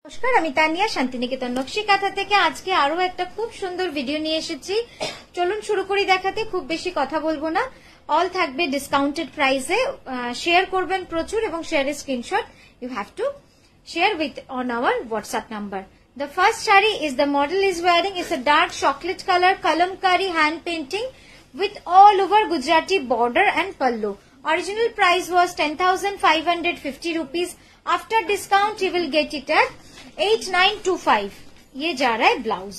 নমস্কার, আমি তানিয়া শান্তিনিকেতন নকশি কাঁথা থেকে আজকে আরো একটা খুব সুন্দর ভিডিও নিয়ে এসেছি। চলুন শুরু করি দেখাতে। খুব বেশি কথা বলবো না, অল থাকবে ডিসকাউন্টেড প্রাইসে। শেয়ার করবেন প্রচুর এবং শেয়ারের screenshot you have to share with on our WhatsApp number. The first saree is the model is wearing is a dark chocolate color kalamkari hand painting with all over Gujarati border and pallu. Original price was 10,550 rupees. After discount you will get it at 8925. ये जा रहा है blouse.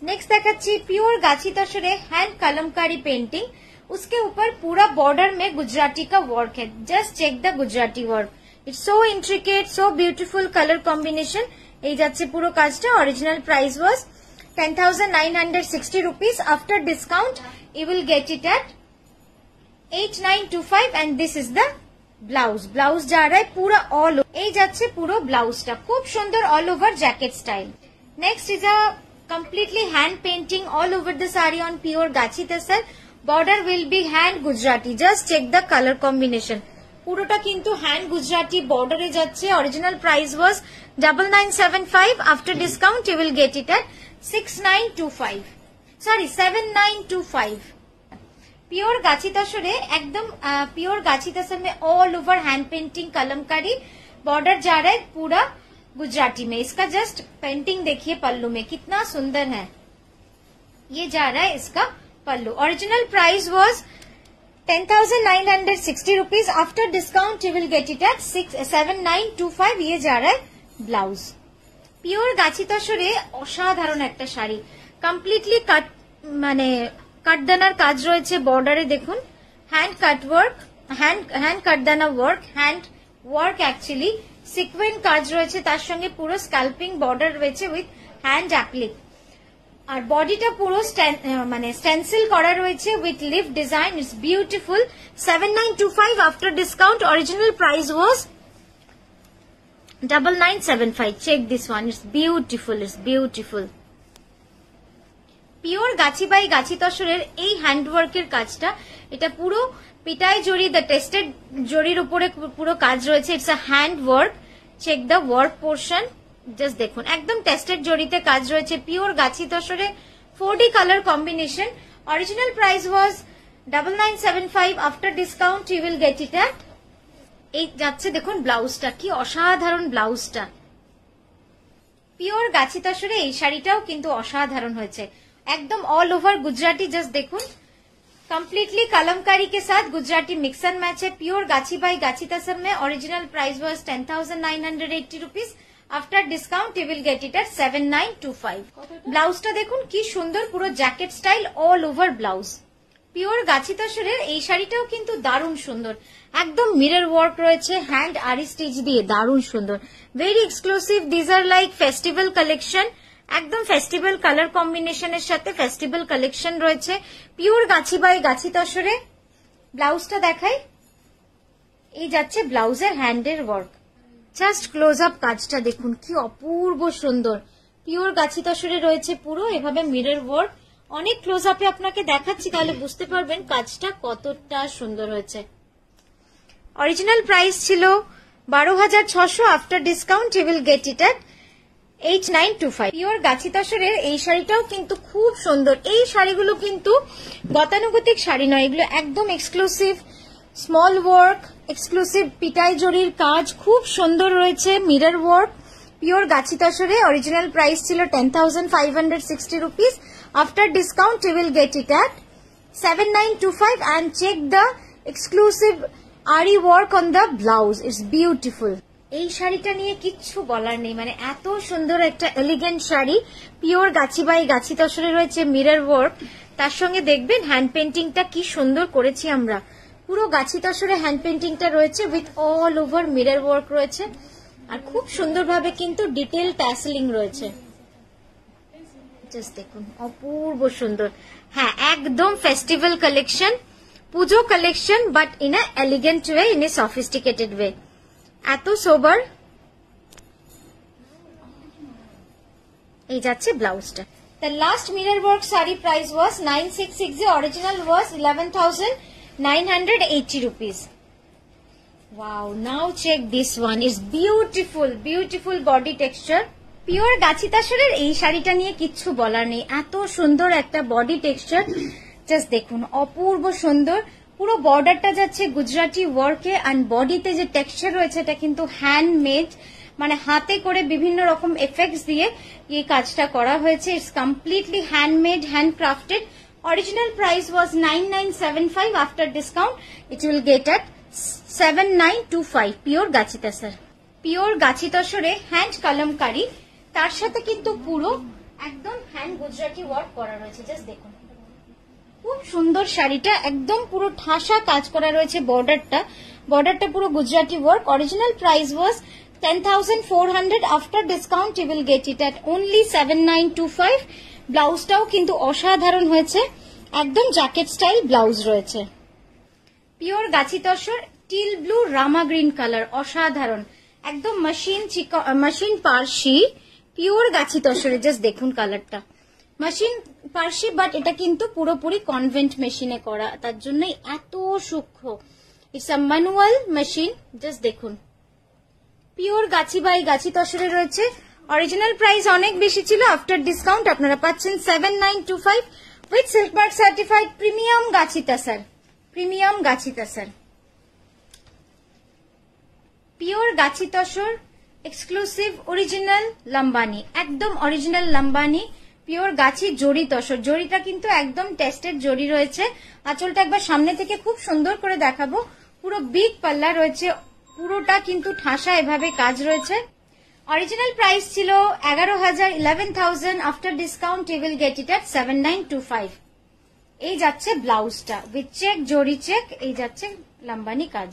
Next देखाচ্ছি pure गाछी तसरे hand Kalamkari painting. उसके ऊपर पूरा border में गुजराती का वर्क है। Just check the Gujarati work. It's so intricate, so beautiful color combination. এই যাচ্ছে পুরো কাজটা। Original price was 10,960 rupees. After discount, you will get it at 8925 and this is the blouse. Blouse जा रहा है पूरा all over. এই যাচ্ছে পুরো ব্লাউজটা খুব সুন্দর all over jacket style. Next is a completely hand painting all over the saree on pure gachi tasar. Border will be hand Gujarati. Just check the color combination. পুরোটা কিন্তু হ্যান্ড গুজরাটি বর্ডারে যাচ্ছে। Original price was 9975। After discount you will get it at 6925 sorry 7925। Pure गाछी तसरे एकदम pure गाछी तसर में all over hand painting Kalamkari border जा रहा है पूरा गुजराती में। इसका जस्ट पेंटिंग देखिए पल्लू में कितना सुंदर है। ये जा रहा है इसका पल्लू। Original price was 10,960 rupees. After discount you will get it at 7925. ये जा रहा है ब्लाउज। प्योर गाछी तसरे অসাধারণ একটা শাড়ি। কমপ্লিটলি কাট মানে কাটদানার কাজ রয়েছে বর্ডারে। দেখুন হ্যান্ড কাট ওয়ার্ক, হ্যান্ড কাটদানা work, hand work actually sequence কাজ রয়েছে। তার সঙ্গে পুরো স্ক্যাল্পিং বর্ডার রয়েছে উইথ হ্যান্ড অ্যাপ্লিক। আর বডিটা পুরো মানে স্টেন্সিল করা রয়েছে with leaf design. It's beautiful. 7925 after discount. Original price was 9975। Check this one, it's beautiful, it's beautiful. Pure গাছি বাই গাছি তসরের এই হ্যান্ডওয়ার্কের কাজটা, এটা পুরো পিটাই জড়ি দ্য টেস্টেড জড়ির উপরে পুরো কাজ রয়েছে। It's a hand work. Check the work portion. Just দেখুন একদম টেস্টেড জড়িতে কাজ রয়েছে। পিওর গাছি তসরে 4D colour combination. Original price was 9975। After discount you will get it at এই যাচ্ছে। দেখুন ব্লাউজটা কি অসাধারণ। ব্লাউজটা পিওর গাছি তসরে এই শাড়িটাও কিন্তু অসাধারণ হয়েছে। एकदम ऑल ओवर गुजराती। जस्ट देखुन कम्प्लीटली कलमकारी के साथ गुजराती मिक्स एंड मैच है। प्योर गाछी बाई गाछी तसर में। Original price was 10,980 rupees. After discount you will get it at 7925। ব্লাউজটা দেখুন কি সুন্দর, পুরো jacket style all over blouse. Pure গাছি তসরের এই শাড়িটাও কিন্তু দারুণ সুন্দর। একদম মিরর ওয়ার্ক রয়েছে হ্যান্ড আরি স্টিচ দিয়ে, দারুণ সুন্দর। Very exclusive. These are like festival collection. একদম ফেস্টিভ্যাল কালার কম্বিনেশনের সাথে ফেস্টিভ্যাল কালেকশন রয়েছে পিওর গাছি বাই গাছি তসরে। ব্লাউজটা দেখাই। এই যাচ্ছে ব্লাউজের হ্যান্ডের ওয়ার্ক। জাস্ট ক্লোজ আপ কাজটা দেখুন কি অপূর্ব সুন্দর। পিওর গাছি তসরে রয়েছে পুরো এভাবে মিরর ওয়ার্ক। অনেক ক্লোজ আপে আপনাকে দেখাচ্ছি, তাহলে বুঝতে পারবেন কাজটা কতটা সুন্দর হয়েছে। অরিজিনাল প্রাইস ছিল 12,600। After discount you will get it at 8925। Pure গাছি তসরের এই শাড়িটাও কিন্তু খুব সুন্দর। এই শাড়িগুলো কিন্তু গতানুগতিক শাড়ি নয়, এগুলো একদম এক্সক্লুসিভ স্মল ওয়ার্ক, এক্সক্লুসিভ পিটাই জড়ির কাজ খুব সুন্দর রয়েছে। মিরর ওয়ার্ক পিওর গাছি তসরে। অরিজিনাল প্রাইস ছিল 10,560 rupees. After discount you will get it at 7925 and check the exclusive ari work on the blouse. It's beautiful. এই শাড়িটা নিয়ে কিচ্ছু বলার নেই, মানে এত সুন্দর একটা এলিগেন্ট শাড়ি। পিওর গাছি বাই গাছি তসরে রয়েছে মিরর ওয়ার্ক। তার সঙ্গে দেখবেন হ্যান্ড পেন্টিংটা কি সুন্দর করেছি আমরা। পুরো গাছি তসরে হ্যান্ড পেন্টিংটা রয়েছে with all over mirror work রয়েছে। আর খুব সুন্দরভাবে কিন্তু ডিটেল ট্যাসেলিং রয়েছে। জাস্ট দেখুন অপূর্ব সুন্দর। হ্যাঁ একদম festival collection, Puja collection, but in a elegant way, in a sophisticated way. এত সোবার। এই যাচ্ছে ব্লাউজটা। The last mirror work sari price was 9660। Original was 11,980 rupees. Wow, now check this one. It's beautiful, beautiful body texture. Pure গাছি তাসরের এই শাড়িটা নিয়ে কিচ্ছু বলার নেই, এত সুন্দর একটা বডি টেক্সচার। জাস্ট দেখুন, অপূর্ব সুন্দর। পুরো বর্ডারটা যাচ্ছে গুজরাটি ওয়ার্কে, অ্যান্ড বডিতে যে টেক্সচার রয়েছে এটা কিন্তু হ্যান্ডমেড, মানে হাতে করে বিভিন্ন রকম এফেক্টস দিয়ে এই কাজটা করা হয়েছে। It's completely handmade, handcrafted. Original price was 9975. After discount it will get at 7925. Pure গাছি তাসর। পিওর গাছি তসরে হ্যান্ড কলমকারি, তার সাথে কিন্তু পুরো একদম হ্যান্ড গুজরাটি ওয়ার্ক করা রয়েছে। জাস্ট দেখুন, খুব সুন্দর শাড়িটা, একদম পুরো ঠাসা কাজ করা রয়েছে। বর্ডারটা পুরো Gujarati work. Original price was 10,400. After discount you will get it at only 7925. ব্লাউজটাও কিন্তু অসাধারণ হয়েছে, একদম জ্যাকেট স্টাইল ব্লাউজ রয়েছে। পিওর গাছি তসর টিল ব্লু রামা গ্রিন কালার, অসাধারণ, একদম মেশিন পার্সি। পিওর গাছি তসরে জাস্ট দেখুন কালারটা, মেশিন পার্সি, বাট এটা কিন্তু পুরোপুরি কনভেন্ট মেশিনে করা, তার জন্যই এত সূক্ষ্ম। It's a manual machine. Just দেখুন, পিওর গাছি তসরে রয়েছে। অরিজিনাল প্রাইস অনেক বেশি ছিল, আফটার ডিসকাউন্ট আপনারা পাচ্ছেন 7925 with silk mark certified premium Gachhi তাসর। Premium Gachhi তাসর, pure গাছি তসর, এক্সক্লুসিভ অরিজিনাল লম্বানি, একদম অরিজিনাল লম্বানি। পিওর গাছি জড়ি তসর, জড়িটা কিন্তু একদম টেস্টেড জড়ি রয়েছে। আঁচলটা একবার সামনে থেকে খুব সুন্দর করে দেখাবো। পুরো বিগ পাল্লা রয়েছে, পুরোটা কিন্তু ঠাসা এভাবে কাজ রয়েছে। অরিজিনাল প্রাইস ছিল 11,000, after discount you will get it at 7925। এই যাচ্ছে ব্লাউজটা উইথ চেক, জড়ি চেক, এই যাচ্ছে লম্বানি কাজ।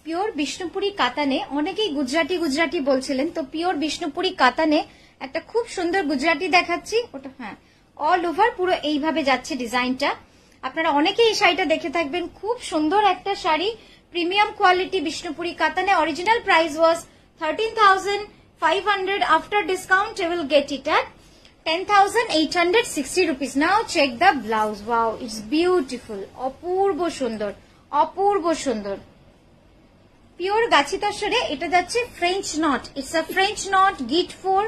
পিওর বিষ্ণুপুরি কাতানে, অনেকেই গুজরাটি বলছিলেন, তো পিওর বিষ্ণুপুরি কাতানে একটা খুব সুন্দর গুজরাটি দেখাচ্ছি। ওটা হ্যাঁ, অল ওভার পুরো এইভাবে যাচ্ছে ডিজাইনটা। আপনারা অনেকেই এই শাড়িটা দেখে থাকবেন, খুব সুন্দর একটা শাড়ি, প্রিমিয়াম কোয়ালিটি বিষ্ণুপুরি কাতানে। Original price was 13,500. After discount you will get it at 10,860 rupees. Now check the blouse. Wow, it's beautiful, অপূর্ব সুন্দর, অপূর্ব সুন্দর। পিওর গাছি তসরে এটা যাচ্ছে French knot. It's a French knot গিট 4।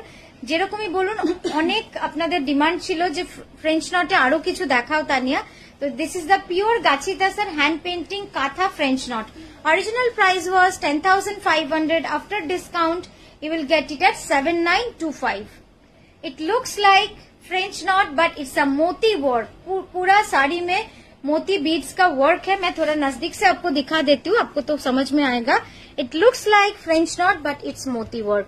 যেরকমই বলুন, অনেক আপনাদের ডিমান্ড ছিল যে ফ্রেঞ্চ নটে আরো কিছু দেখাও তানিয়া, তো দিস ইজ দ্য পিওর গাছি tussar hand painting kantha French knot. Original price was 10,500. After discount you will get it at 7925. It looks like French knot but it's a मोती वर्क। पूरा साड़ी में मोती बीड्स का वर्क है। मैं थोड़ा नजदीक से आपको दिखा देती हूँ, आपको तो समझ में आएगा। It looks like French knot but it's मोती वर्क।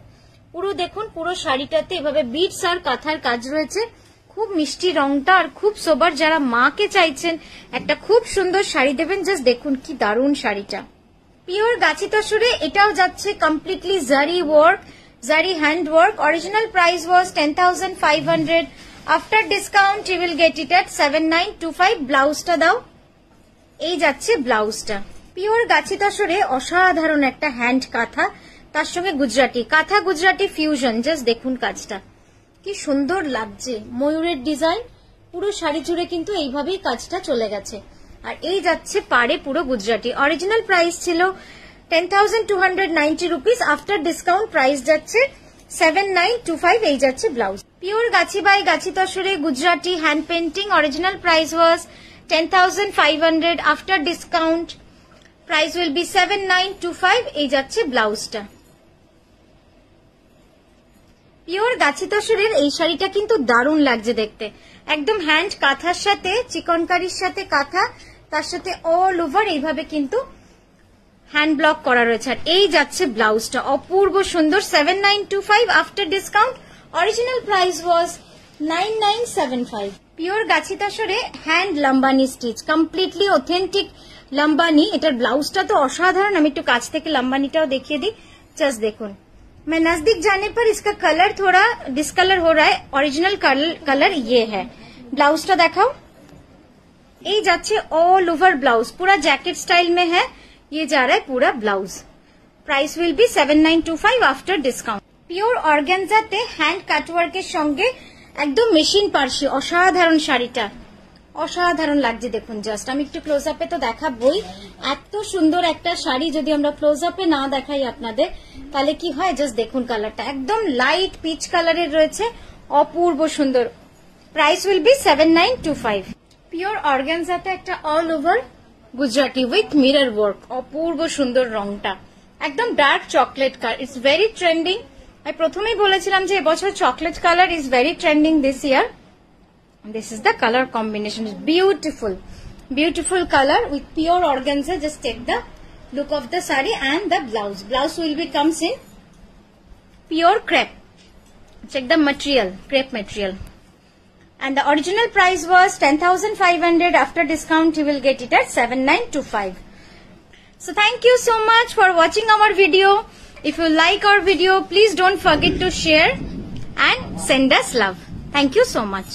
পুরো দেখুন, পুরো শাড়িটাতে এভাবে বিডস আর কাঁথার কাজ রয়েছে। খুব মিষ্টি রংটা আর খুব সোবার। যারা মাকে চাইছেন একটা খুব সুন্দর শাড়ি দেবেন, জাস্ট দেখুন কি দারুণ শাড়িটা। পিওর গাছি তসরে এটাও যাচ্ছে completely zari work, zari hand work. Original price was 10,500. After discount you will get it at 7925. ব্লাউজটা দাও, এই যাচ্ছে ব্লাউজটা। পিওর গাছি তসরে অসাধারণ একটা হ্যান্ড কাঁথা, তার সঙ্গে গুজরাটি কাঁথা গুজরাটি ফিউশন। জাস্ট দেখুন কাজটা কি সুন্দর লাগছে, ময়ূরের ডিজাইন পুরো শাড়ি জুড়ে কিন্তু এইভাবেই কাজটা চলে গেছে। আর এই যাচ্ছে পাড়ে পুরো গুজরাটি। অরিজিনাল প্রাইস ছিল 10,290 rupees. আফটার ডিসকাউন্ট প্রাইস যাচ্ছে 7925. এই যাচ্ছে ব্লাউজ। পিওর গাছি বাই গাছি তসরে Gujarati hand painting. Original price was 10,500. After discount price will be 7925. এই যাচ্ছে ব্লাউজটা। পিওর গাছি তসরের এই শাড়িটা কিন্তু দারুণ লাগছে দেখতে, একদম হ্যান্ড কাঁথার সাথে চিকনকারির সাথে কাঁথা, তার সাথে অল ওভার এইভাবে কিন্তু হ্যান্ড ব্লক করা রয়েছে। আর এই যাচ্ছে ব্লাউজটা, অপূর্ব সুন্দর। 7925. After discount original price was 9975. Pure গাছি তসরে hand Lambani stitch, completely authentic Lambani. এটার ব্লাউজটা তো অসাধারণ। আমি একটু কাছ থেকে লম্বানিটাও দেখিয়ে দিই। জাস্ট দেখুন, मैं नजदीक जाने पर इसका कलर थोड़ा डिसकलर हो रहा है। ओरिजिनल कलर ये है। ब्लाउजটা দেখাও, এই যাচ্ছে ऑल ओवर ब्लाउज, पूरा जैकेट स्टाइल में है। ये जा रहा है पूरा blouse. Price will be 7925 after discount. Pure অর্গানজাতে হ্যান্ড কাটওয়ার্কের সঙ্গে একদম মেশিন পার্সি, অসাধারণ শাড়িটা। অসাধারণ লাগছে দেখুন। জাস্ট আমি একটু ক্লোজ আপে তো দেখাবই, এত সুন্দর একটা শাড়ি যদি আমরা ক্লোজ আপে না দেখাই আপনাদের তাহলে কি হয়, জাস্ট দেখুন কালারটা একদম লাইট পিচ কালারের রয়েছে, অপূর্ব সুন্দর। Price will be 7925। পিওর অর্গানজাতে একটা all over Gujarati with mirror work, অপূর্ব সুন্দর রংটা, একদম dark chocolate colour, it's very trending. আমি প্রথমেই বলেছিলাম যে এবছর chocolate colour is very trending this year. This is the color combination. It's beautiful, beautiful color with pure organza. Just take the look of the saree and the blouse. Blouse will be comes in pure crepe. Check the material, crepe material. And the original price was 10,500. After discount, you will get it at 7925. So thank you so much for watching our video. If you like our video, please don't forget to share and send us love. Thank you so much.